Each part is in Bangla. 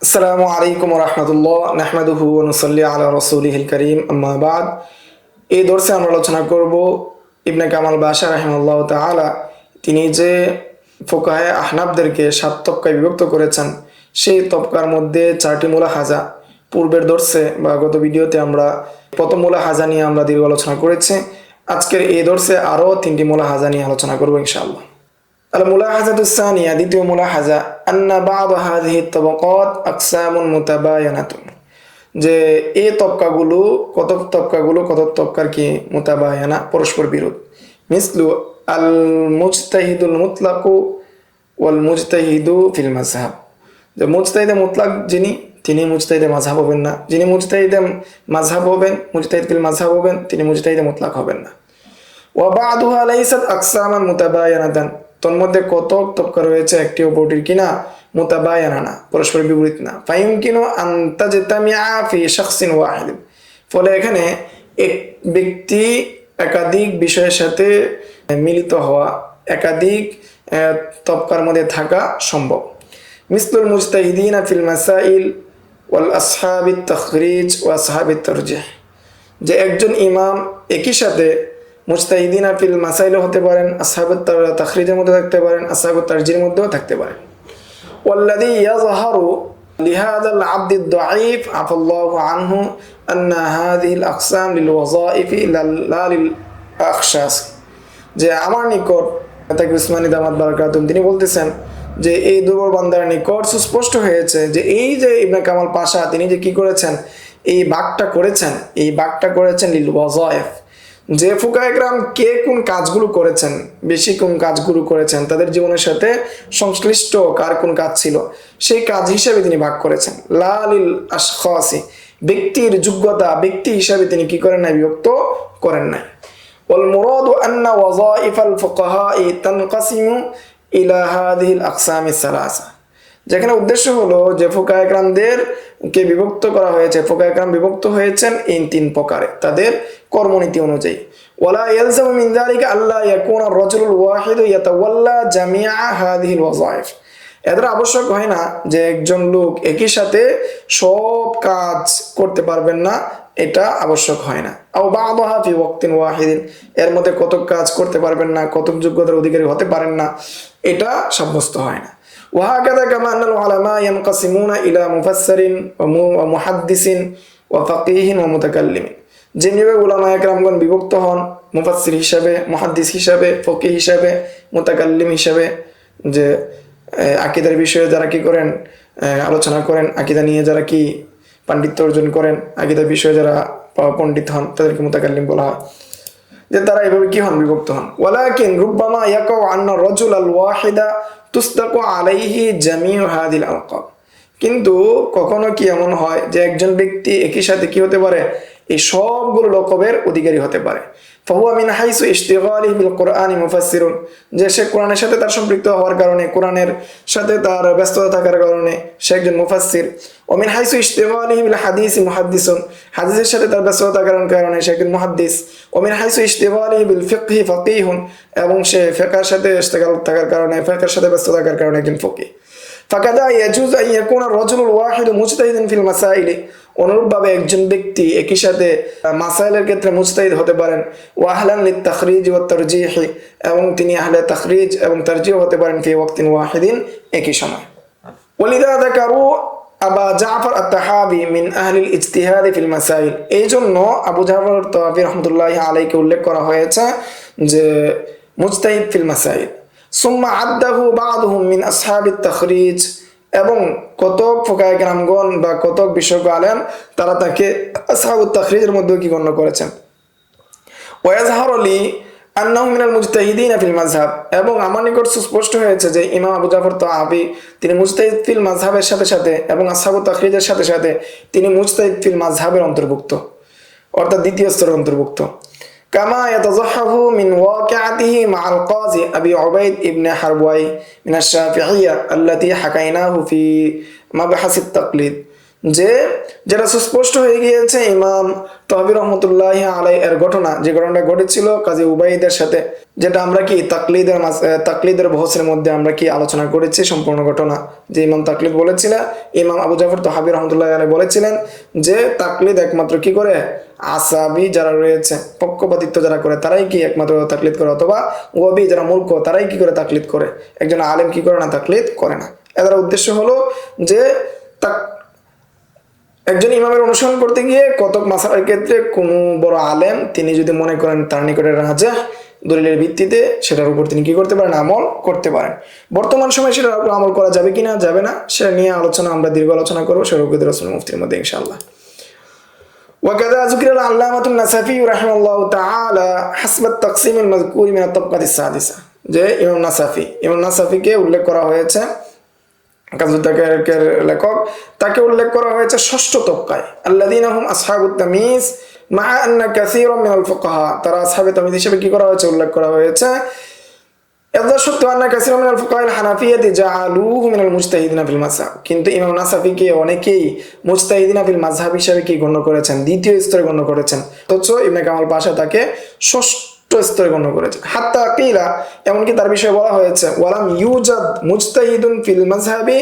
আসসালামু আলাইকুম রহমতুল্লাহ নাহমাদুহু ওয়া নুসাল্লি আলা রাসূলিহিল কারীম আম্মা বাদ। এই দর্শে আমরা আলোচনা করব ইবনে কামাল বাশা রাহিমাহুল্লাহ তাআলা তিনি যে ফুকাহে আহনাফদেরকে 7 তবকায় বিভক্ত করেছেন, সেই তবকার মধ্যে 4টি মুলাহাজা। পূর্বের দর্শে বা গত ভিডিওতে আমরা প্রথম মুলাহাজা নিয়ে আমরা দীর্ঘ আলোচনা করেছি। আজকের এই দর্শে আরও 3টি মুলাহাজা নিয়ে আলোচনা করব ইনশাআল্লাহ। الملاحظة الثانية দ্বিতীয় মুলাহাজা أن بعض هذه الطبقات أقسام متباينة যে এই তবকাগুলো কত তবকার কি মুতাবায়ানা পরস্পর বিরোধ। মিসলু আল মুজতাহিদুল মুতলাকু ওয়াল মুজতাহিদু ফিল মাযহাব, যে মুজতাহিদে মুতলাক তিনি মুজতাহিদে মাযহাব হবেন না, যিনি মুজতাহিদে মাযহাব হবেন মুজতাহিদ ফিল মাযহাব হবেন তিনি মুজতাহিদে মুতলাক হবেন না। ওয়া বা'দুহা লাইসাত আকসামান মুতাবায়ানাতান, তন্মধ্যে কত তবকা রয়েছে একটি অপরটির কিনা মুতাবায়ানা না, পরস্পর বিপরীত না। ফায়ুমকিনু আন তাজতামিআ ফি শাখসিন ওয়াহিদ, ফলে এখানে এক ব্যক্তি একাধিক বিষয়ের সাথে মিলিত হওয়া, একাধিক তবকার মধ্যে থাকা সম্ভব। মিসলুল মুজতাহিদিনা ফিল মাসাইল ওয়াল আসহাবিত তাখরিজ ওয়া আসহাবিত তারজিহ, যে একজন ইমাম একই সাথে মুজতাহিদিনা ফিল মাসাইলও হতে পারেন, আসহাবুত তাখরিজের মধ্যে থাকতে পারেন, আসহাবুত তারজিহের মধ্যেও থাকতে পারেন। ওয়াল্লাযী ইয়াযহারু লিহাযাল আবদিদ দাঈফ আফাল্লাহু আনহু আন্না হাযিহিল আকসাম লিল ওয়াযাইফি লা লিল আখশাস, যে আমার নিকট তাকে উসমানী দামাত বারাকাতুহু তিনি বলতেছেন যে এই দুর্বল বান্দার নিকট সুস্পষ্ট হয়েছে যে এই যে ইবনে কামাল পাশা তিনি যে কি করেছেন, এই ভাগটা করেছেন লিল ওয়াযাইফ, যে ফুকায়ে কেরাম কে কোন কাজগুলো করেছেন, বেশি কোন কাজগুলো করেছেন, তাদের জীবনের সাথে সংশ্লিষ্ট কার কোন কাজ ছিল সেই কাজ হিসেবে তিনি ভাগ করেছেন। লা লিল আশখাসি, ব্যক্তির যোগ্যতা ব্যক্তি হিসাবে তিনি কি করেন নাই, বিভক্ত করেন নাই। ওয়াল মুরাদু আন্না ওয়াযাইফাল ফুকাহা'i তানকাসিমু ইলা হাযিহিল আকসামিস সালাসা, যেখানে উদ্দেশ্য হলো যে ফুকায়ে কেরামদের কে বিভক্ত করা হয়েছে, ফুকায়ে কেরাম বিভক্ত হয়েছেন এই 3 প্রকারে তাদের কর্মনীতি অনুযায়ী। ওয়ালা ইয়ালজামু মিন যালিকা আল্লা ইয়াকুনা আর-রাজুলুল ওয়াহিদু ইয়াতাওয়াল্লা জামিআ হাযিহিল ওয়াযাইফ, এদের আবশ্যক হয় না যে একজন লোক একই সাথে সব কাজ করতে পারবেন না, এটা আবশ্যক হয় না। আও বা'দাহা ফি ওয়াক্তিন ওয়াহিদিন, এর মধ্যে কতক কাজ করতে পারবেন না, কতক যোগ্যতার অধিকারী হতে পারেন না, এটা সাব্যস্ত হয় না। وهكذا كما أن العلماء ينقسمون إلى مفسر ومحدث وفقيه ومتكلم, যেভাবে উলামায়ে কেরামগণ বিভক্ত হন মুফাসসির হিসাবে, মুহাদ্দিস হিসাবে, ফকিহ হিসাবে, মুতাকাল্লিম হিসাবে, যে আকীদার বিষয়ে যারা কি করেন আলোচনা করেন, আকীদা নিয়ে যারা কি পাণ্ডিত্য অর্জন করেন, আকীদার বিষয়ে যারা পণ্ডিত হন তাদেরকে মুতাকাল্লিম বলা হয়, যে তারা এভাবে কি হন, বিভক্ত হন। ওয়ালাকিন রুব্বামা ইয়াকাউ আন্না রাজুল আল ওয়াহিদা তুসদাকু আলাইহি জামিউ হাযিল আলকাব, কিন্তু কখনো কি এমন হয় যে একজন ব্যক্তি একই সাথে কি হতে পারে, এই সবগুলো লকবের অধিকারী হতে পারে। ফাহুয়া মিন হাইসু ইশতিগালিহি বিল কুরআনি মুফাসসিরুন, যে সে কোরআনের সাথে তার সম্পৃক্ত হওয়ার কারণে, কোরআনের সাথে তার ব্যস্ততা থাকার কারণে সে একজন মুফাসসির। ও মিন হাইসু ইশতিগালিহি বিল হাদিসি মুহাদ্দিসুন, হাদিসের সাথে তার ব্যস্ততা থাকার কারণে সে একজন মুহাদ্দিস। ও মিন হাইসু ইশতিগালিহি বিল ফিকহি ফাকিহুন, এবং সে ফিকহের সাথে ইশতিগাল থাকার কারণে, ফিকহের সাথে ব্যস্ত থাকার কারণে একজন ফকিহ। ফাকাদা ইয়াজুজ আন ইয়াকুনা আর-রাজুলুল ওয়াহিদু মুজতাহিদান ফিল মাসাইলি, অনুরূপভাবে একজন ব্যক্তি একই সাথে মাসাইলের ক্ষেত্রে মুজতাহিদ হতে পারেন। ওয়া আহলান লিত তাখরিজ ওয়াত তারজিহ, এবং তিনি আহলে তাখরিজ এবং তারজিহ হতে পারেন ফি ওয়াক্তিন ওয়াহিদিন, একই সময়। ওয়ালিদা যাকারু আবা জাফর আত-তাহাবি মিন আহলিল ইজতিহাদ ফিল মাসাইল, এই জন্য আবু জাফর আত-তাহাবি রাহমাতুল্লাহি আলাইহি উল্লেখ করা হয়েছে যে মুজতাহিদ ফিল মাসাইল। সুম্মা আদ্দাহু বা'দুহুম মিন আসহাবিত তাখরিজ, এবং কতক ফুকায়ে কেরামগণ বা কতক বিশেষজ্ঞ আলেম তারা তাকে আসহাবুত তাখরিজের মধ্যে কি গণ্য করেছেন। ওয়া ইয়াযহারু লি আন্নাহু মিনাল মুজতাহিদিনা ফিল মাযহাব, এবং আমার নিকট সুস্পষ্ট হয়েছে যে ইমাম আবু জাফর তাহাবি তিনি মুজতাহিদ ফিল মাযহাবের সাথে সাথে এবং আসহাবুত তাখরিজের সাথে সাথে তিনি মুজতাহিদ ফিল মাযহাবের অন্তর্ভুক্ত, অর্থাৎ দ্বিতীয় স্তরের অন্তর্ভুক্ত। কামা ইয়াতাযাহহাফু মিন ওয়াকিআতিহি মা'আল কাযী আবি উবাইদ ইবনে হারওয়াই মিনাশ শাফিঈয়্যা আল্লাতী হাকাইনাহু ফি মাবহাসিত তাকলিদ, যে যেটা সুস্পষ্ট হয়ে গিয়েছে ইমাম তহাবি রহমতুল্লাহ আলাই এর ঘটনা, যে ঘটনাটা ঘটেছিল কাজী উবাইদের সাথে, যেটা আমরা কি তাকলিদের বহসের মধ্যে আমরা কি আলোচনা করেছি সম্পূর্ণ ঘটনা। যে ইমাম তাকলিদ বলেছিলেন, ইমাম আবু জাফর তহাবি রহমতুল্লাহ আলাই বলেছিলেন যে তাকলিদ একমাত্র কি করে আসাবি যারা রয়েছে, পক্ষপাতিত্ব যারা করে তারাই কি একমাত্র তাকলিদ করে, অথবা ওয়াবি যারা মূর্খ তারাই কি করে তাকলিদ করে, একজন আলেম কি করে না, তাকলিদ করে না। এদের উদ্দেশ্য হলো যে একজন ইমামের অনুসরণ করতে গিয়ে কতক মাসালার ক্ষেত্রে কোনো বড় আলেম তিনি যদি মনে করেন তার নিকটে রাজা দলিলের ভিত্তিতে সেটার উপর তিনি কি করতে পারেন, আমল করতে পারেন। বর্তমান সময়ে সেটার উপর আমল করা যাবে কিনা যাবে না সেটা নিয়ে আলোচনা আমরা দীর্ঘ আলোচনা করবো শরীয়ত রাসূল মুফতির মধ্যে ইনশাআল্লাহ। وكذا ذكر العلامة النسفي رحمه الله تعالى حسب التقسيم المذكور من الطبقة السادسة। যে ইমাম নাসাফিকে উল্লেখ করা হয়েছে, লেখক তাকে উল্লেখ করা হয়েছে ষষ্ঠ তবকায়, আল্লাযীনা হুম আসহাবুত তামিজ মা আন্না কাসীরাম মিনাল ফুকাহা, তারা আসহাবে তামিজ হিসেবে কি করা হয়েছে, উল্লেখ করা হয়েছে। এদা সত্য আন্না কাসীরাম মিনাল ফুকাহাল হানাফিয়াতি জাআলুহু মিনাল মুজতাহিদিনা ফিল মাযহাব, কিন্তু ইমাম নাসাফিকে অনেকেই মুজতাহিদিনা ফিল মাযহাব হিসেবে কি গণ্য করেছেন, দ্বিতীয় স্তরে গণ্য করেছেন, অথচ ইবনে কামাল পাশা তাকে ষষ্ঠ স্তরে গণ্য করেছেন। হাত্তা কিলা, এমনকি তার বিষয়ে বলা হয়েছে ওয়ালাম ইউজাদ মুজতাহিদুন ফিল মাযহাবি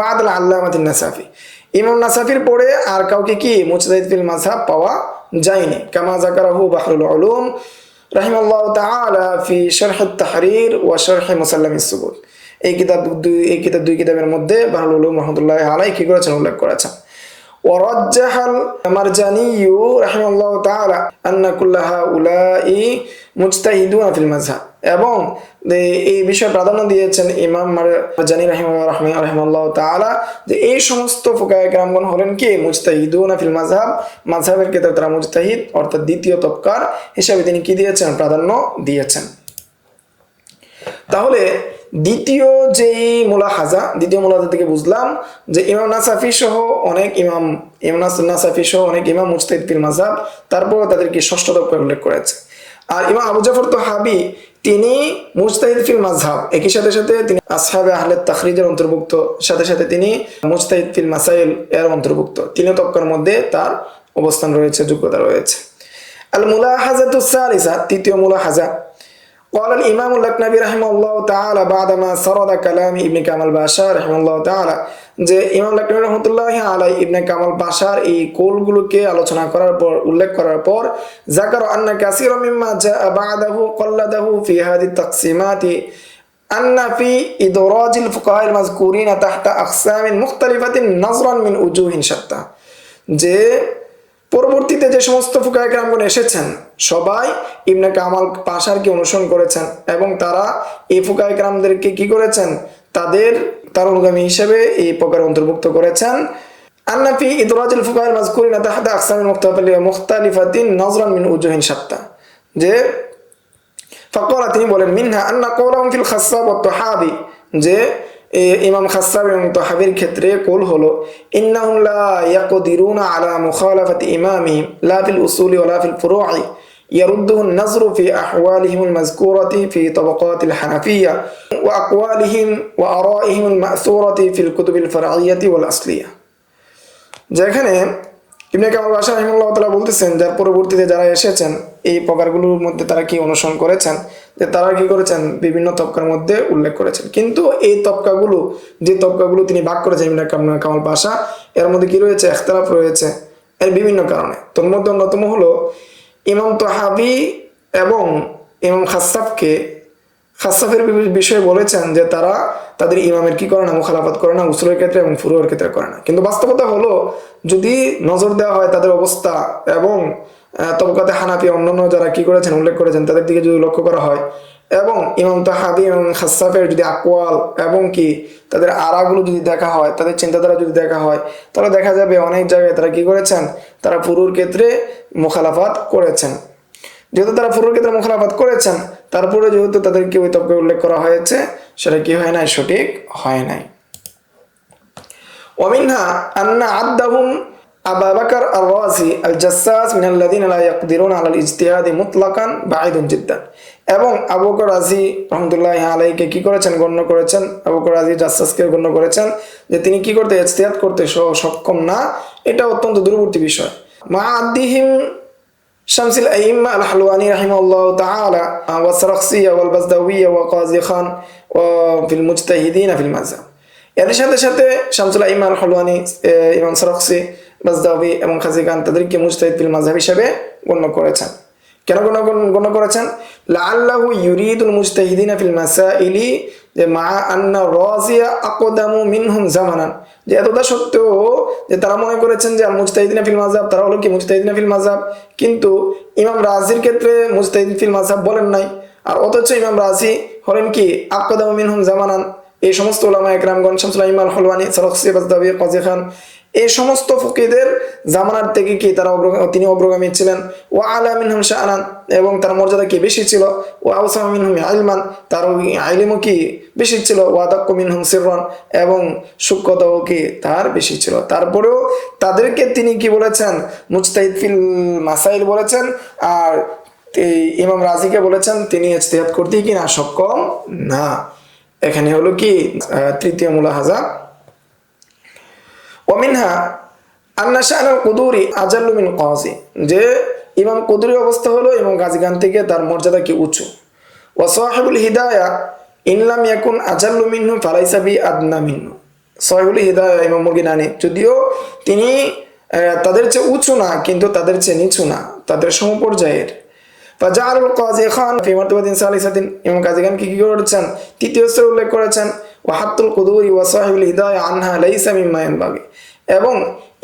বা'দাল আল্লামাতিন নাসাফি, ইমাম নাসাফির পরে আর কাউকে কি মুজতাহিদ ফিল মাযহাব পাওয়া যায়নি। কামা যাকারাহু বাহরুল উলুম রাহিমাহুল্লাহ তাআলা ফি শারহ আত-তাহরির ওয়া শারহ মুসাল্লাম আস-সুবুত, এই দুই কিতাবের মধ্যে বাহরুল উলুম রাহমাতুল্লাহ আলাইহি কি করেছেন, উল্লেখ করেছেন। ورجح المرجاني رحمه الله تعالى أن كل هؤلاء مجتهدون في المذهب, এবং এই বিষয়ে প্রাধান্য দিয়েছেন ইমাম মারজানি রাহিমাহুল্লাহ তাআলা যে এই সমস্ত ফুকায়ে কেরামগণ হলেন কি মুজতাহিদুনা ফিল মাযহাব, মাযহাবের ক্ষেত্রে তারা মুজতাহিদ অর্থাৎ দ্বিতীয় তবকার হিসাবে তিনি কি দিয়েছেন, প্রাধান্য দিয়েছেন। তাহলে দ্বিতীয় মুলাহাজা থেকে বুঝলাম যে ইমাম নাসাফি সহ অনেক ইমাম মুজতাহিদ ফিল মাযহাব, তারপর তাদেরকে ষষ্ঠ তবকায় উল্লেখ করেছে। আর ইমাম আবু জাফর তাহাবি তিনি মুজতাহিদ ফিল মাযহাব, একই সাথে সাথে তিনি আসহাবে আহলে তাখরিজের অন্তর্ভুক্ত, সাথে সাথে তিনি মুজতাহিদ ফিল মাসাইল এর অন্তর্ভুক্ত, তিন তবকার মধ্যে তার অবস্থান রয়েছে, যোগ্যতা রয়েছে। আল মুলাহাজাতুস সালিসা, তৃতীয় মুলাহাজা, قال الإمام اللقنبي رحمه الله تعالى بعدما سرد كلام ابن কামাল বাশা رحمه الله تعالى, যে ইমাম লাকনাবী রহমতুল্লাহি আলাইহি ইবনে কামাল বাশার এই কৌলগুলোকে আলোচনা করার পর, উল্লেখ করার পর, যাকার আন্না কাসীরা মিম্মা জাআ বা'দাহু ক্বাল্লাদাহু ফি হাযিহি তাকসিমাতি আন্না ফি ইদরাজিল ফুকাহা'আল মাযকুরিনা তাহতা আকসামিন মুখতালিফাতিন নাজরান মিন উজুহিন শাত্তা, যে পরবর্তীতে যে সমস্ত ফুকায়ে কেরামগণ এসেছেন সবাই ইবনে কামাল পাশারকে অনুসরণ করেছেন, এবং তারা এই ফুকায়ে কেরামদেরকে কি করেছেন, তার অনুগামী হিসেবে এই প্রকার অন্তর্ভুক্ত করেছেন। আন্না ফি ইদরাজিল ফুকাহা'আল মাযকুরিনা তাহতা আকসামিন মুখতালিফাতিন নাজরান মিন উজুহিন শাত্তা, যে ফাকালা তিনি বলেন মিনহা আন্না কওলাহুম ফিল খাসসাব ওয়াত তাহাবি, যে ইমাম খাসসাব এবং তাহাবির ক্ষেত্রে কৌল হলো ইন্নাহুম লা ইয়াকদিরুনা আলা মুখালাফাতি ইমামিহিম লা ফিল উসুলি ওয়া লা ফিল ফুরু'i ইয়ারুদ্দুহু আন-নাজরু ফি আহওয়ালিহিমুল মাযকুরাতি ফি তাবাকাতিল হানাফিয়্যা ওয়া আকওয়ালিহিম ওয়া আরাইহিমুল মা'সুরাতি ফিল কুতুবিল ফার'ইয়্যাতি ওয়াল আসলিয়্যা। যেখানে ইবনে কামাল বাশা রাহিমাহুল্লাহ তাআলা বলতেছেন যার পরবর্তীতে যারা এসেছেন এই প্রকারগুলোর মধ্যে তারা কি অনুসরণ করেছেন, যে তারা কি করেছেন বিভিন্ন তবকার মধ্যে উল্লেখ করেছেন, কিন্তু এই যে তবকাগুলো তিনি ভাগ করেছেন ইবনে কামাল বাশা, এর মধ্যে কি রয়েছে, ইখতিলাফ রয়েছে এর বিভিন্ন কারণে। তোর মধ্যে অন্যতম হলো ইমাম তাহাবি এবং ইমাম খাসসাফের বিষয়ে বলেছেন যে তারা তাদের ইমামের কি করে না, মুখালাফাত করে না, উসুলের ক্ষেত্রে এবং ফুরুয়ের ক্ষেত্রে করে না। কিন্তু বাস্তবতা হলো যদি নজর দেওয়া হয় তাদের অবস্থা এবং তবকাতে হানাফি অন্যান্য যারা কি করেছেন উল্লেখ করেছেন তাদের দিকে যদি লক্ষ্য করা হয়, এবং ইমাম তাহাবি এবং খাসসাফের যদি আকওয়াল এবং কি তাদের আরাগুলো যদি দেখা হয়, তাদের চিন্তাধারা যদি দেখা হয়, তাহলে দেখা যাবে অনেক জায়গায় তারা কি করেছেন, তারা ফুরুর ক্ষেত্রে মুখালাফাত করেছেন। যেহেতু তারা ফুরুর ক্ষেত্রে মুখালাফাত করেছেন, তারপরে যেহেতু তাদেরকে ওই তবকায় উল্লেখ করা হয়েছে, সেটা কি হয় নাই, সঠিক হয় নাই। ওয়ামিনহা আন্না আদ্দাহুম আবু বকর আর-রাজি আল-জাসসাস মিনাল্লাযিনা লা ইয়াকদিরুনা আলাল ইজতিহাদি মুতলাকান বাঈদুন জিদ্দান। এবং আবু বকর রাজি রাহমাতুল্লাহি আলাইহিকে কি করেছেন, গণ্য করেছেন, আবু বকর রাজি জাসসাসকে গণ্য করেছেন যে তিনি কি করতে, ইজতিহাদ করতে সক্ষম না, এটা অত্যন্ত দূরবর্তী বিষয়। মা আদিহিম শামসুল আইম্মা আল-হালওয়ানি রাহিমাহুল্লাহু তাআলা ওয়া সারাখসিয়া ওয়াল বাজদাউইয়া ওয়া কাজী খান ওয়া ফিল মুজতাহিদিন ফিল মাযহাব। এর সাথে সাথে শামসুল আইম্মা আল-হালওয়ানি, ইমাম সারাখসি, বাজদাউই এবং কাজী খান তাদেরকে মুজতাহিদ ফিল মাযহাব হিসেবে গণ্য করেছেন। কেন গণ্য করেছেন? লাআল্লাহু ইউরিদুল মুজতাহিদিনা ফিল মাসাইলি, যে মা আন্না রাজিয়া আকদামু মিনহুম জামানান, যে এতটা সত্ত্বেও যে তারা মনে করেছেন যে আল মুজতাহিদিনা ফিল মাযহাব, তারা হলো কি মুজতাহিদিনা ফিল মাযহাব, কিন্তু ইমাম রাজির ক্ষেত্রে মুজতাহিদ ফিল মাযহাব বলেন নাই। আর অথচ ইমাম রাজি হলেন কি আকদামু মিনহুম জামানান। এই সমস্ত উলামা একরামগণ শামসুল আইম্মা আল-হালওয়ানি, সারাখসি, বাজদাউই, কাজী খান, এই সমস্ত ফকিহদের জামানার থেকে কি তারা তিনি অগ্রগামী ছিলেন। ওয়া আলা মিনহুম শাআনান, এবং তার মর্যাদা কি বেশি ছিল। ওয়া আওসা মিনহুম ইলমান, তার ইলমও কি বেশি ছিল। ওয়া আদাক্কু মিনহুম সিররান, এবং সূক্ষ্মতাও কি তার বেশি ছিল। তারপরেও তাদেরকে তিনি কি বলেছেন, মুজতাহিদ ফিল মাসাইল বলেছেন। আর ইমাম রাজিকে বলেছেন তিনি ইজতিহাদ করতে কি না, সক্ষম না। এখানে হলো কি তৃতীয় মুলাহাজা। ওমিনহা আন্না শাআনুল কুদুরি আজাল্লু মিন কাযী, যে ইমাম কুদুরির অবস্থা হলো ইমাম গাজী খান থেকে তার মর্যাদা কি উঁচু। ওয়া সাহিবুল হিদায়া ইন লাম ইয়াকুন আজাল্লু মিনহু ফালাইসা বি আদনা মিনহু। সাহিবুল হিদায়া ইমাম মুরগিনানি, যদিও তিনি তাদের চেয়ে উঁচু না, কিন্তু তাদের চেয়ে নিচু না, তাদের সমপর্যায়ের। ফাজাআলুল কাজী খান ফি মারতাবাতিন সালিসাতিন, ইমাম গাজী খান কি করেছেন, তৃতীয় স্তরে উল্লেখ করেছেন। ওয়া হাত্তুল কুদুরি ওয়া সাহিবুল হিদায়া আনহা লাইসা মিম্মা ইয়ানবাগি, এবং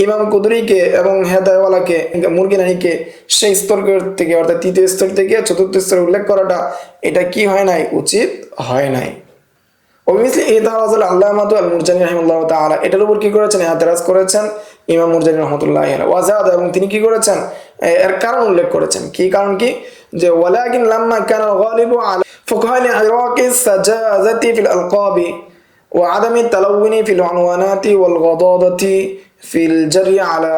ইমাম কুদুরিকে এবং হেদায়াওয়ালাকে, মুরগিনানিকে সেই স্তর থেকে, অর্থাৎ তৃতীয় স্তর থেকে চতুর্থ স্তরে উল্লেখ করাটা এটা কি হয় নাই, উচিত হয় নাই। অবভিয়াসলি ইতারাজুল আল্লামাতু আল মুরজানি রাহিমাহুল্লাহু তাআলা, এটার উপর কি করেছেন, ইতারাজ করেছেন ইমাম মুরজানি রাহমাতুল্লাহি আলাইহি। ওয়াজাদ, এবং তিনি কি করেছেন, এর কারণ উল্লেখ করেছেন। কি কারণ? কি যে ওয়ালাকিন লাম্মা কানা গালিবু আলা ফুকাহাল ইরাকি সাজাজাতি ফিল আলকাবি ওয়া আদামি তালাউনি ফিল উনওয়ানাতি ওয়াল গাদাদাতি ফিল জারি আলা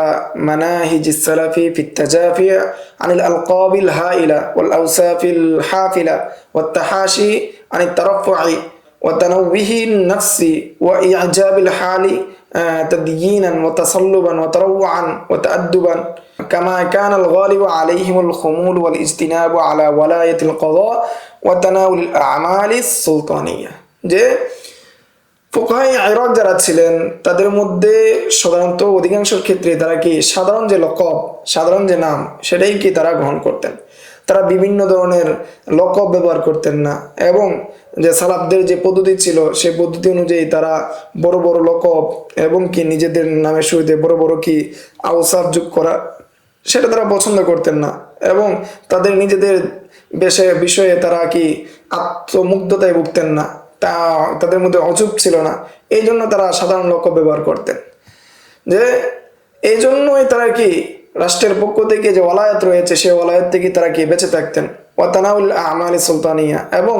মানাহিজিস সালাফি ফিত তাজাফি আনিল আলকাবিল হাইলা ওয়াল আওসাফিল হাফিলা ওয়াত তাহাশি আনিত তারাফফুই وتنويه النفس وإعجاب الحال تديينا وتصلبا وتروعا وتأدبا كما كان الغالب عليهم الخمول والاجتناب على ولاية القضاء وتناول الأعمال السلطانية। যে ফুকাহায়ে ইরাক যারা ছিলেন তাদের মধ্যে সাধারণত অধিকাংশের ক্ষেত্রে তারা কি সাধারণ যে লকব, সাধারণ যে নাম, সেটাই কি তারা গ্রহণ করতেন। তারা বিভিন্ন ধরনের লকব ব্যবহার করতেন না, এবং যে সালাফদের যে পদ্ধতি ছিল সেই পদ্ধতি অনুযায়ী তারা বড় বড় লকব এবং কি নিজেদের নামের শুরুতে বড় বড় কি আওসাফ যোগ করা, সেটা তারা পছন্দ করতেন না। এবং তাদের নিজেদের বিষয়ে তারা কি আত্মমুগ্ধতায় ভুগতেন না, তা তাদের মধ্যে অজুব ছিল না। এই জন্য তারা সাধারণ লকব ব্যবহার করতেন। যে এই জন্যই তারা কি রাষ্ট্রের পক্ষ থেকে যে ওয়ালায়াত রয়েছে সেই ওয়ালায়াত থেকে তারা কি বেঁচে থাকতেন। ওয়াতানাউল আমাল সুলতানিয়া, এবং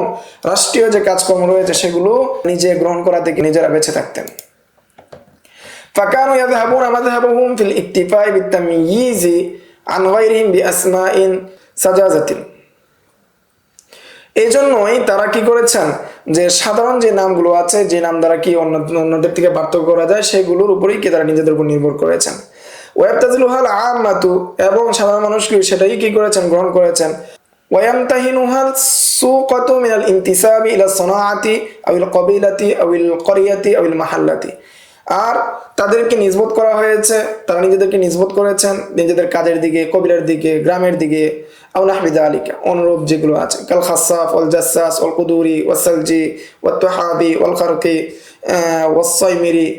রাষ্ট্রীয় যে কাজকর্ম রয়েছে সেগুলো নিজে গ্রহণ করা থেকে নিজেরা বেঁচে থাকতেন। ফাকানু ইয়াযহাবুনা মাযহাবুহুম ফিল ইকতিফা'i বিত-তাময়িজি আন গায়রিহিম বিআসমাইন সাজাজাতিন। এই জন্যই তারা কি করেছেন, যে সাধারণ যে নামগুলো আছে, যে নাম দ্বারা কি অন্যদের থেকে পার্থক্য করা যায়, সেগুলোর উপরেই কি তারা নিজেদের উপর নির্ভর করেছেন। ওয়াবতাজিলুহাল আম্মাতু, এবং সাধারণ মানুষকে সেটাই কি করেছেন, গ্রহণ করেছেন। ওয়ায়ামতাহিনুহাল সুকাতু মিনাল ইনতিসাবি ইলা সনাআতি আউল কবিলাতি আউল করিয়াতি আউল মাহাল্লাতি, আর তাদেরকে নিসবত করা হয়েছে, তারা নিজেদেরকে নিসবত করেছেন নিজেদের কাজের দিকে, কবিলার দিকে, গ্রামের দিকে। আও নাহবি যালিকা, অনুরূপ যেগুলো আছে, কাল খাসাফ ওয়াল জাসসাস ওয়াল কুদুরি ওয়াসালজি ওয়াত তুহাবি ওয়াল খারকি ওয়াসাইমিরি।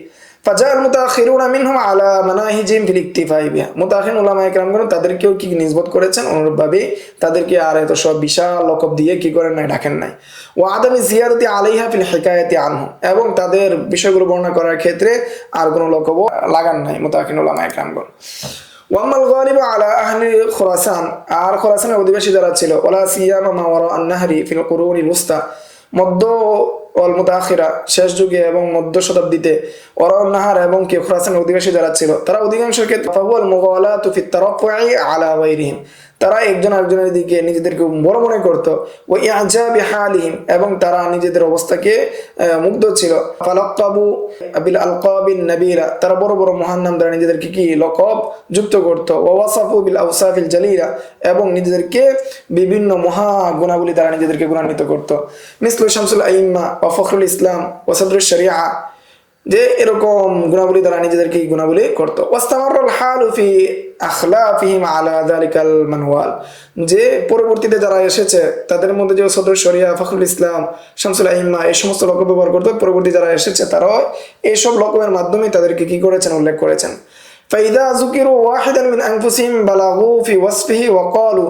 ফাজাল মুতাখিরুনা মিনহুম আলা মানাহিজিম ফিল ইকতিফাই বিহা, মুতাখির উলামায়ে কেরামগণ তাদেরকেও কি নিসবত করেছেন অনুরূপভাবে, তাদেরকে আর এত সব বিশাল লকব দিয়ে কি করেন নাই, ডাকেন নাই। ওয়া আদামি জিয়াদাতি আলাইহা ফিল হিকায়াতি আনহু, এবং তাদের বিষয়গুলো বর্ণনা করার ক্ষেত্রে আর কোনো লকব লাগান নাই মুতাখির উলামায়ে কেরামগণ। ওয়ামাল গালিবু আলা আহলি খুরাসান, আর খুরাসানের অধিবাসী যারা ছিল, ওয়ালা সিয়ামা মা ওয়ারা আন-নাহরি ফিল কুরুনিল উসতা, মধ্য ওয়াল মুতাআখিরা, শেষ যুগে এবং মধ্য শতাব্দীতে, ওয়ারাউন নাহার এবং কি খোরাসানের অধিবাসী যারা ছিল তারা অধিকাংশের ক্ষেত্রে ফাহুয়াল মুগালাতু ফিত তারাফফুই আলা গায়রিহিম, তারা একজন আরেকজনের দিকে নিজেদেরকে বড় মনে করত, ও ইআজাবি হালিহিম, এবং তারা নিজেদের অবস্থাকে মুগ্ধ ছিল। ফালাক্কাবু বিল আলকাবিন নাবিরা, তারা বড় বড় মহান নাম দ্বারা নিজেদেরকে কি লকব যুক্ত করত। ওয়া ওয়াসাফু বিল আওসাফিল জালিলা, এবং নিজেদেরকে বিভিন্ন মহা গুণাবলী দ্বারা নিজেদেরকে গুণান্বিত করত। মিসলু শামসুল আইম্মা ওয়া ফখরুল ইসলাম ওয়া সাদরুশ শরিয়া, যে এরকম গুণাবলী দ্বারা নিজেদেরকে গুণাবলী করত। ওয়াস্তামারুল হালু ফি আখলাফিহিম আলা যালিকাল মানওয়াল, যে পরবর্তীতে যারা এসেছে তাদের মধ্যে যে সদর শরিয়া, ফখরুল ইসলাম, শামসুল আইম্মা এই সমস্ত লকব ব্যবহার করতো, পরবর্তী যারা এসেছে তারাও এইসব লকবের মাধ্যমে তাদেরকে কি করেছেন, উল্লেখ করেছেন। ফাইদা যুকিরু ওয়াহিদান মিন আনফুসিহিম বালাগু ফি ওয়াসফিহি ওয়া ক্বালু,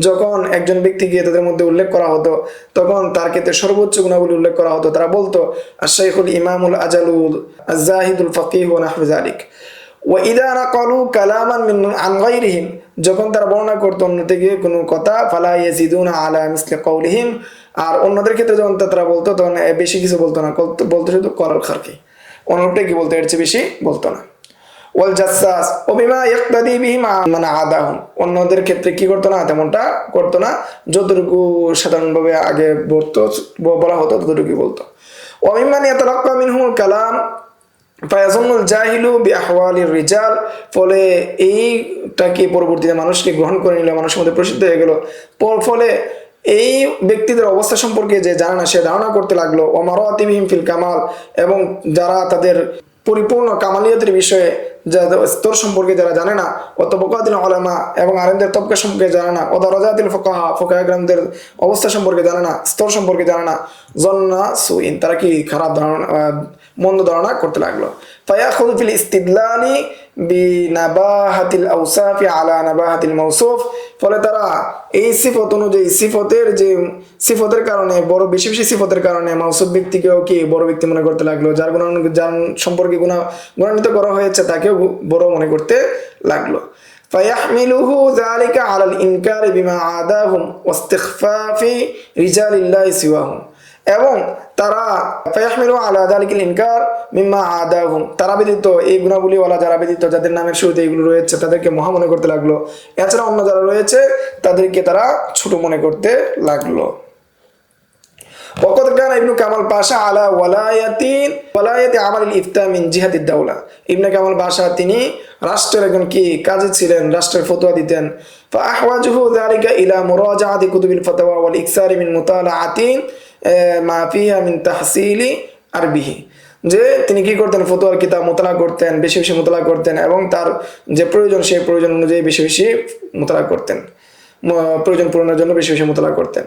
যখন একজন ব্যক্তিকে তাদের মধ্যে উল্লেখ করা হতো তখন তার ক্ষেত্রে সর্বোচ্চ গুণাবলী উল্লেখ করা হতো। তারা বলতো আশ-শাইখুল ইমামুল আজালুল আজ-জাহিদুল ফাকিহ ওয়া নাহু যালিক। ওয়া ইযা নাকালু কালামান মিন আন গায়রিহিম, যখন তারা বর্ণনা করতো অন্য থেকে কোনো কথা, ফালা ইয়াজিদুনা আলা মিসলি কাওলিহিম, আর অন্যদের ক্ষেত্রে যখন তারা বলতো তখন বেশি কিছু বলতো না, বলতো শুধু করাল খারকি, অন্যটাই কি বলতো, এর চেয়ে বেশি বলতো না। ওয়াল জাসসাস ও বিমা ইয়াকতাদি বিহি মা মান আদাহুম, অন্যদের ক্ষেত্রে কি করতো না, তেমনটা করতো না, যতটুকু সাধারণভাবে আগে বলা হতো ততটুকুই বলতো। ওয়া মিম্মান ইয়াতালাক্কা মিনহুল কালাম ফায়াজুন্নুল জাহিলু বিআহওয়ালির রিজাল, ফলে এইটাকে পরবর্তীতে মানুষকে গ্রহণ করে নিল, মানুষের মধ্যে প্রসিদ্ধ হয়ে গেল। ফলে এই ব্যক্তিদের অবস্থা সম্পর্কে যে জানে না সে ধারণা করতে লাগলো। ও মারাতিবিহিম ফিল কামাল, এবং যারা তাদের পরিপূর্ণ কামালিয়াতের বিষয়ে স্তর সম্পর্কে যারা জানে না, ও তবকাতিল উলামা, এবং আলেমদের তবকা সম্পর্কে জানে না, ও দারাজাতিল ফুকাহা, ফুকাহা কিরামদের অবস্থা সম্পর্কে জানে না, স্তর সম্পর্কে জানে না, জন্না সুইন, তারা কি খারাপ ধারণা, মন্দ ধারণা করতে লাগলো। ফায়াখুযু ফিল ইস্তিদলালি বিনাবাহাতিল আওসাফি আলা নাবাহাতিল মাওসুফ, ফলে তারা এই সিফত অনুযায়ী সিফতের কারণে বড় বেশি বেশি সিফতের কারণে মাওসুফ ব্যক্তিকেও কি বড় ব্যক্তি মনে করতে লাগলো, যার সম্পর্কে গুণান্বিত করা হয়েছে তাকেও বড় মনে করতে লাগলো। ফায়াহমিলুহু যালিকা আলাল ইনকারি বিমা আদাহুম ওয়াস্তিখফাফি রিজালিল্লাহি সিওয়াহুম, এবং তারা ফায়াহমিলু আলা যালিকাল ইনকার মিম্মা আদাহুম, তারা ব্যতীত এই গুণাবলীওয়ালা যারা ব্যতীত যাদের নামের শুরুতে এগুলো রয়েছে তাদেরকে মহা মনে করতে লাগলো, এছাড়া অন্য যারা রয়েছে তাদেরকে তারা ছোট মনে করতে লাগলো। ওয়াকাদ কানা ইবনু কামাল পাশা আলা ওয়ালায়াতি আমাল ইফতা মিন জিহাতিদ দাওলা, ইবনে কামাল পাশা তিনি রাষ্ট্রের একজন কি কাজী ছিলেন, রাষ্ট্রের ফতোয়া দিতেন। ফাআহওয়াজুহু যালিকা ইলা মুরাজাআতি কুতুবিল ফাতাওয়া ওয়াল ইকসারি মিন মুতালাআতিন মা ফিহা মিন তাহসিলি আরবিহি, যে তিনি কি করতেন, ফতোয়ার কিতাব মোতালা করতেন, বেশি বেশি মোতালা করতেন, এবং তার যে প্রয়োজন সেই প্রয়োজন অনুযায়ী বেশি বেশি মোতালা করতেন, প্রয়োজন পূরণের জন্য বেশি বেশি মোতালা করতেন।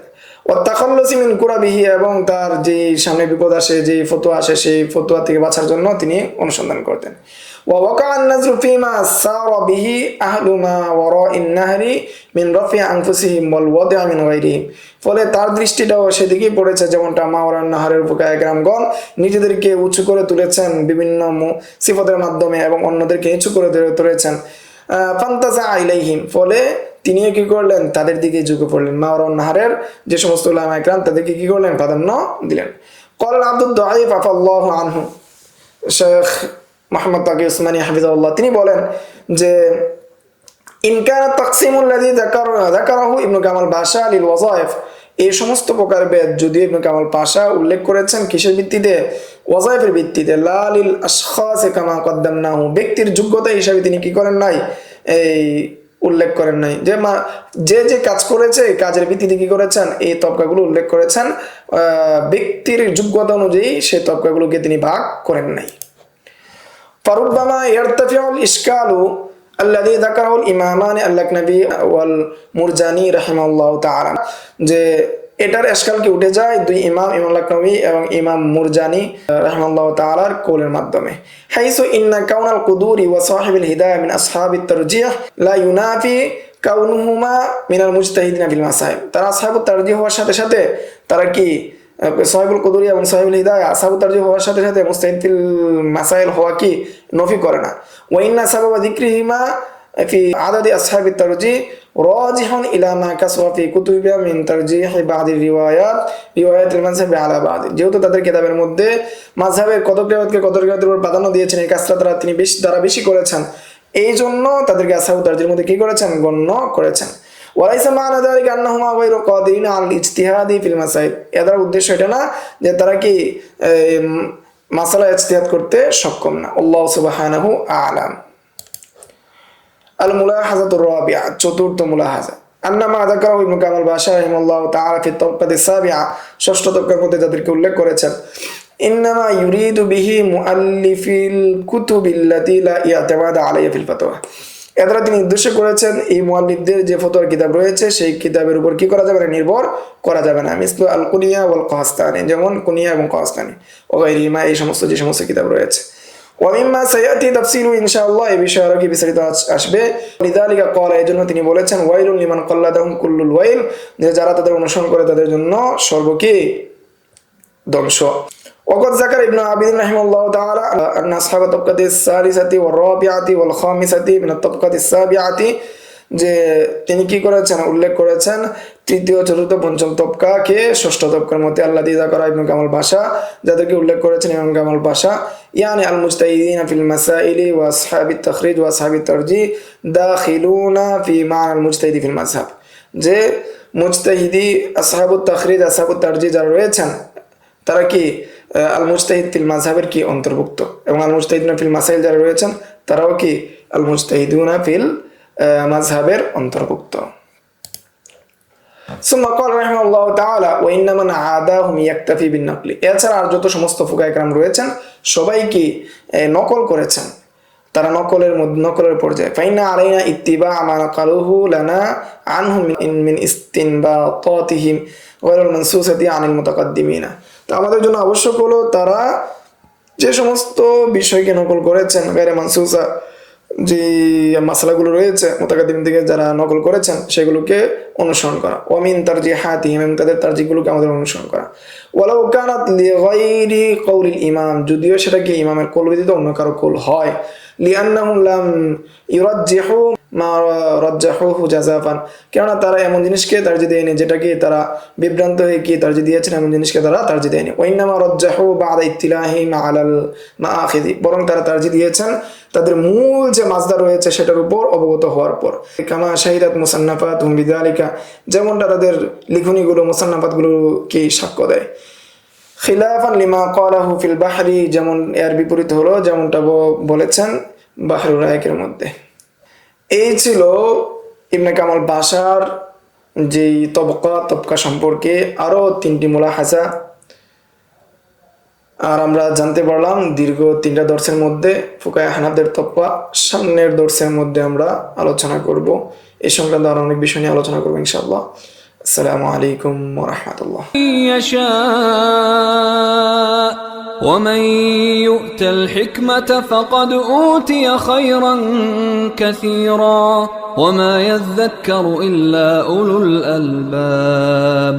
ও তাখাল্লুসি মিন কুরাবিহি, এবং তার যে সামনে বিপদ আসে, যে ফতোয়া আসে সেই ফতোয়া থেকে বাঁচার জন্য তিনি অনুসন্ধান করতেন। ওয়া ওয়াকা আন-নাজরু ফিমা সারা বিহি আহলু মা ওয়ারাইন নাহরি মিন রাফি আনফুসিহিম ওয়াল ওয়াদা মিন গায়রিহিম, ফলে তার দৃষ্টিটাও সেদিকেই পড়েছে, যেমনটা মা ওয়ারান নাহারের ফুকায়ে কেরামগণ নিজেদেরকে উঁচু করে তুলেছেন বিভিন্ন সিফাতের মাধ্যমে এবং অন্যদেরকে নিচু করে তুলেছেন। ফান্তাজা ইলাইহিম, ফলে তিনি কি করলেন, তাদের দিকে ঝুঁকে পড়লেন, মা ওয়ারান নাহারের যে সমস্ত উলামা ইকরাম তাদেরকে কি করলেন, প্রাধান্য দিলেন। ক্বাল আব্দুদ দাঈফ আফাল্লাহু আনহু, শেখ মুহাম্মদ তাকি উসমানী হাফিজাহুল্লাহ তিনি বলেন যে ইনকানা তাকসিমুল্লাযী যাকারাহু ইবনু কামাল পাশা লিল ওয়াযায়েফ, এই সমস্ত প্রকার বেদ যদিও ইবনু কামাল পাশা উল্লেখ করেছেন কিসের ভিত্তিতে, ওয়াযায়েফের ভিত্তিতে, লা লিল আশখাস কামা কদ্দামনাহু, ব্যক্তির যোগ্যতা হিসাবে তিনি কি করেন নাই, এই উল্লেখ করেন নাই, যে যে কাজ করেছে এই কাজের ভিত্তিতে কি করেছেন, এই তবকাগুলো উল্লেখ করেছেন, ব্যক্তির যোগ্যতা অনুযায়ী সেই তবকাগুলোকে তিনি ভাগ করেন নাই। ফারুব্বামা ইয়ারতাফিউল ইশকালু আল্লাযী যাকারাহুল ইমামান আল-লাকনাবী ওয়াল মুরজানি রাহিমাহুল্লাহু তাআলা, যে এটার ইশকাল কি উঠে যায় দুই ইমাম লাকনাবী এবং ইমাম মুরজানি রাহিমাহুল্লাহু তাআলার কওলের মাধ্যমে। হাইসু ইন্না কাউনাল কুদুরি ওয়া সাহিবিল হিদায়াহ মিন আসহাবিত তারজিহ লা ইউনাফি কাউনুহুমা মিনাল মুজতাহিদিনা ফিল মাসাইল, তারা আসহাবুত তারজিহ হওয়ার সাথে সাথে তারা কি সাহিবুল কুদুরি এবং সাহিবুল হিদায়াহ আসহাবুত তারজিহ হওয়ার সাথে সাথে মুজতাহিদ ফিল মাসাইল হওয়া কি নফি করে না। ওয়া ইন্না সাবাবা যিকরিহিমা ফি আদাদি আসহাবিত তারজিহ রাজিহুন ইলা মা কাসওয়া ফি কুতুবিহা মিন তারজিহ বাদি রিওয়ায়াতুল মাযহাব আলা বাদ। যেহেতু তাদের কিতাবের মধ্যে মাযহাবের কত রিওয়ায়াতের উপর প্রাধান্য দিয়েছেন, এই কাজটা তিনি বেশি করেছেন, এই জন্য তাদেরকে আসহাবুত তারজিহের মধ্যে কি করেছেন, গণ্য করেছেন। ওয়ালাইসা মা'না যালিকা আন্নাহুমা গায়রু কাদিরিন আল ইজতিহাদি ফিল মাসাইল। এদের উদ্দেশ্য এটা না যে তারা কি মাসালা ইজতিহাদ করতে সক্ষম না। আল্লাহু সুবহানাহু আ'লাম। আল মুলাহাজাতুর রাবিআ, চতুর্থ মুলাহাজা, আন্নামা যাকারাহু ইবনে কামাল বাশা রাহিমাহুল্লাহু তাআলা ফি তাবকাতিস সাবিআ, ষষ্ঠ তবকার মধ্যে যাদেরকে উল্লেখ করেছেন, ইন্নামা ইউরিদু বিহি মুআল্লিফিল কুতুবিল্লাতী লা ইয়াতামাদা আলাইহা ফিল ফাতওয়া। এর দ্বারা তিনি উদ্দেশ্য করেছেন এই মুআল্লিফদের যে ফতোয়ার কিতাব রয়েছে সেই কিতাবের উপর কি করা যাবে না, নির্ভর করা যাবে না। মিসলু আল কুনিয়া ওয়াল কাহস্তানি, যেমন কুনিয়া এবং কাহস্তানি ও গায়রিহিমা, এই সমস্ত যে সমস্ত কিতাব রয়েছে। ওয়া মিম্মা সায়াতি তাফসিলু ইনশাআল্লাহ, এই বিষয়ে আরো কি বিস্তারিত আসবে। লিযালিকা ক্বালা, এই জন্য তিনি বলেছেন, ওয়াইলুন লিমান ক্বাল্লাদাহুম কুল্লুল ওয়াইল, যে যারা তাদের অনুসরণ করে তাদের জন্য সর্বকি ধ্বংস। وقد ذكر ابن عابدين رحمه الله تعالى أن أصحاب الطبقة الثالثة والرابعة والخامسة من الطبقة السابعة، যে তিনি কি করেছেন, উল্লেখ করেছেন তৃতীয়, চতুর্থ, পঞ্চম তবকাকে ষষ্ঠ তবকার মধ্যে আল্লাযী যাকারা ইবনে কামাল বাশা, যাদেরকে উল্লেখ করেছেন ইমাম কামাল বাশা, ইয়ানি আল মুজতাহিদিনা ফিল মাসাইলি ওয়া আসহাবিত তাখরিজ ওয়া আসহাবিত তারজিহ দাখিলুনা ফি মা'আল মুজতাহিদি ফিল মাযহাব, যে মুজতাহিদি, আসহাবুত তাখরিজ, আসহাবুত তারজিহ যারা রয়েছেন তারা কি আল মুজতাহিদ ফিল মাযহাবের কি অন্তর্ভুক্ত, এবং আল মুজতাহিদুনা ফিল মাসাইল যারা রয়েছেন তারাও কি আল মুজতাহিদুনা ফিল মাযহাবের অন্তর্ভুক্ত। সুম্মা ক্বালা রাহিমাহুল্লাহু তাআলা ওয়া ইন্না মান আদাহুম ইয়াকতাফি বিন নাকলি, এছাড়া আর যত সমস্ত ফুকায়ে কেরাম রয়েছেন সবাই কি নকল করেছেন, তারা নকলের পর্যায়ে। ফাইন্না আলাইনা ইত্তিবা মা নাকালুহু লানা আনহুম মিন ইসতিনবাতাতিহিম গায়রুল মানসুসাতি আনিল মুতাকাদ্দিমিনা, তো আমাদের জন্য আবশ্যক হলো তারা যে সমস্ত বিষয়কে নকল করেছেন, গায়রে মানসুসা যে মাসলাগুলো রয়েছে মুতাকাদ্দিম থেকে যারা নকল করেছেন সেগুলোকে অনুসরণ করা। ওয়া মিন তারজিহাতিহিম, তাদের তারজিহগুলোকে আমাদের অনুসরণ করা। ওয়ালাউ কানাত লিগাইরি কওলিল ইমাম, যদিও সেটা কি ইমামের কওল ব্যতীত অন্য কারো কওল হয়। লিআন্নাহুম লাম ইউরাজ্জিহু মা রাজ্জাহুহু জাযাফান, কেননা তারা এমন জিনিসকে তারজিহ দেয়নি যেটাকে তারা বিভ্রান্ত হয়ে কি তারজিহ দিয়েছেন, এমন জিনিসকে তারা তারজিহ দেয়নি। ওয়া ইন্নামা রাজ্জাহু বা'দা ইত্তিলাহি আলাল মাআখিযি, বরং তারা তারজিহ দিয়েছেন তাদের মূল যে মাসদার রয়েছে সেটার উপর অবগত হওয়ার পর। কামা শাহিদাত মুসান্নাফাতুহুম বিযালিকা, যেমনটা তাদের লিখনীগুলো, মুসান্নাফাতগুলো কি সাক্ষ্য দেয়। খিলাফান লিমা ক্বালাহু ফিল বাহরি, যেমন এর বিপরীত হলো যেমনটা বলেছেন বাহরুর রায়কের মধ্যে। এই ছিল ইবনে কামাল বাশার যেই তবকা সম্পর্কে আরো 3টি মুলাহাজা। আর আমরা জানতে পারলাম দীর্ঘ 3টা দর্সের মধ্যে ফুকায়ে হানাফদের তবকা। সামনের দর্সের মধ্যে আমরা আলোচনা করব এই সংক্রান্ত আরো অনেক বিষয় নিয়ে আলোচনা করবো ইনশাআল্লাহ। আসসালামু আলাইকুম ওয়া রাহমাতুল্লাহ। ومن يؤت الحكمة فقد أوتي خيرا كثيرا وما يذكر إلا أولو الألباب.